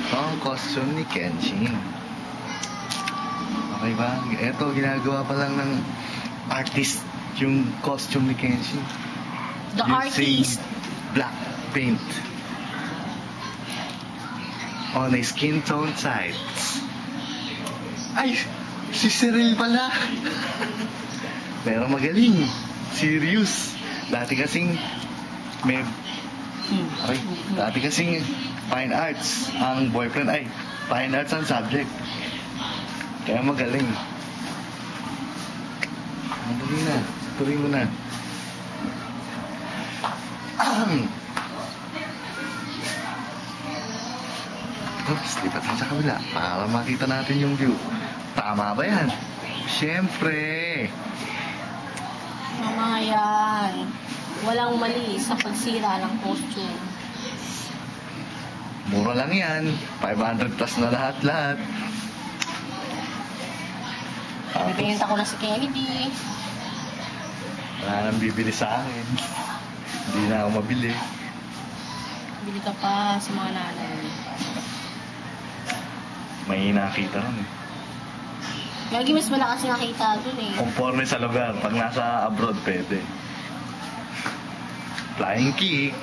Ito ang costume ni Kenshin. Okay ba? Ito, ginagawa pa lang ng artist yung costume ni Kenshin. The artist. Black paint on a skin tone side. Ay! Si Cyril pala! Pero magaling. Serious. Dati kasing may... Okay. Dati kasing fine arts ang boyfriend. Ay, fine arts ang subject. Kaya magaling. Magaling na. Tuloy mo na. Oops, lipat na sa kabila para makita natin yung view. Tama ba yan? Siyempre. Mga yan. Walang mali sa pagsira ng costume. Mura lang yan. 500 plus na lahat-lahat. Bibinta ko na si Kennedy. Wala nang bibili sa akin. Hindi na ako mabili. Bili ka pa sa mga nanay. May nakita ron eh. Lagi mas malakas nakita dun eh. Conforme sa lugar. Pag nasa abroad, pwede. Flying kick.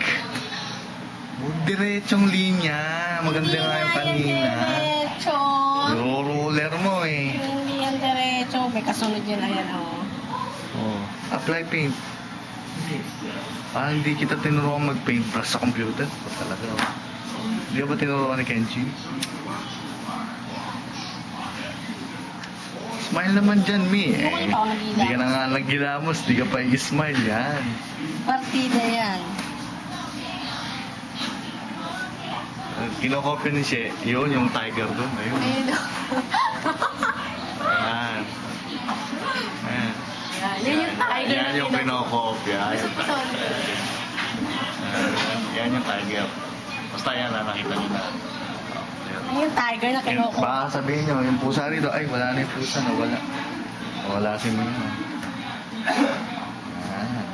Diretsong linya. Maganda nga yung kanina. Diretso. Roller mo eh. Hindi yan diretso. May kasunod yun. Ayan o. Oh. Apply paint. Hindi. Parang hindi kita tinuruan mag-paint brush sa computer. Talaga. Hindi ka ba tinuruan ni Kenji? Smile naman dyan, Mi. Hindi ka na nga naggilamos. Hindi ka pa i-smile yan. Partida yan. Kinokopya ni She. Yun, yung tiger doon. Ayun. Ayun o. Ayan. Ayan. Yan yung tiger. Yan yung kinokopya. Yan yung tiger. Basta yan na nakita nyo na. Yan yung tiger na kinoko. Baka sabihin nyo, yung pusa rito, ay wala na yung pusa, nawala. Wala si Mino. Ayan.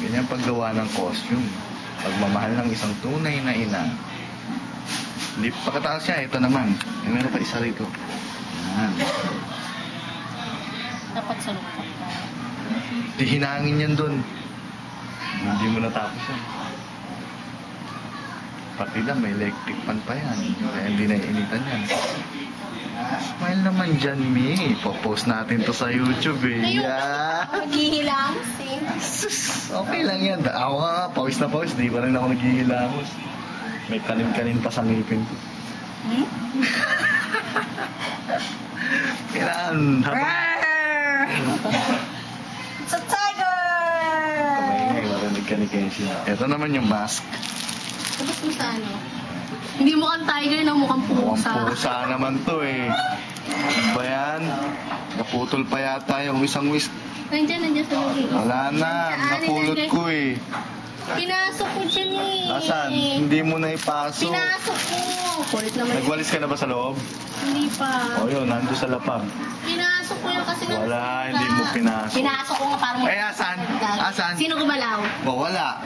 Ganyan paggawa ng costume. Pagmamahal ng isang tunay na ina. Hindi pagkataas siya, ito naman. Meron pa isa rito. Ayan. Dapat sa lukot ka. Di hinangin yan dun. Hindi mo natapos yan. Pati lang, may electric fan pa yan. Kaya hindi na iinitan yan. Smile naman dyan, Mi. Ipopost natin to sa YouTube eh. Yeah. Naghihilamos eh. Okay lang yan. Ako nga, pawis na pawis. Di pa rin ako naghihilamos. May kanin-kanin pa sa ngipin ko. Hmm? Kailangan. It's a tiger! Kamay marinig ka ni Kenshi. Ito naman yung mask. Tapos mo sa ano? Hindi mukhang tiger na mukhang pusa. Mukhang pusa naman to eh. Ano ba yan? Naputol pa yata yung isang whisk. Nandiyan sa loob. Wala na. Napulot ko eh. Pinasok ko dyan eh. Nasaan? Hindi mo na ipasok. Pinasok ko. Kulit naman. Nagwalis ka na ba sa loob? Hindi pa. O yun, nando sa lapag. Pinasok ko yan kasi Wala, hindi mo pinasok. Pinasok ko nga para mo. Eh, asan? Asan? Sino gumalaw? O, wala.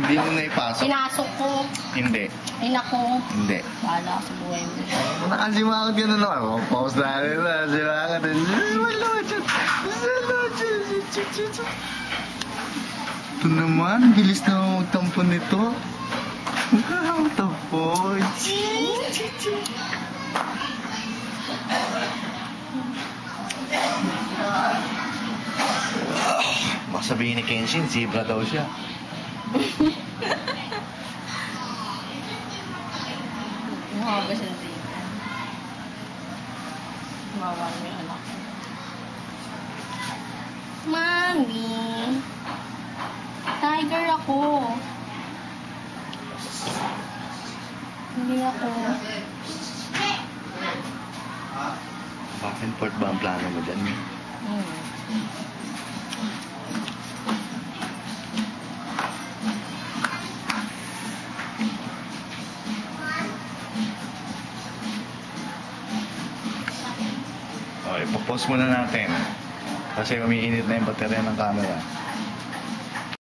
Hindi mo na ipasok. Pinasok ko. Hindi. Ay nako. Hindi. Bahala ka sa buhay mo. Nakasimangat ka na naman. O, pause na rin na. Simangat na. Ito naman, bilis na magtampo nito. Ang tampo. Baka sabihin ni Kenshin, zebra daw siya. Mukha ba siya din? Mawala mo yung anak ko. Mami! Tiger ako. Hindi ako. Back and forth ba ang plano mo dyan? Okay, ipopost muna natin. Kasi umiinit na yung baterya ng camera.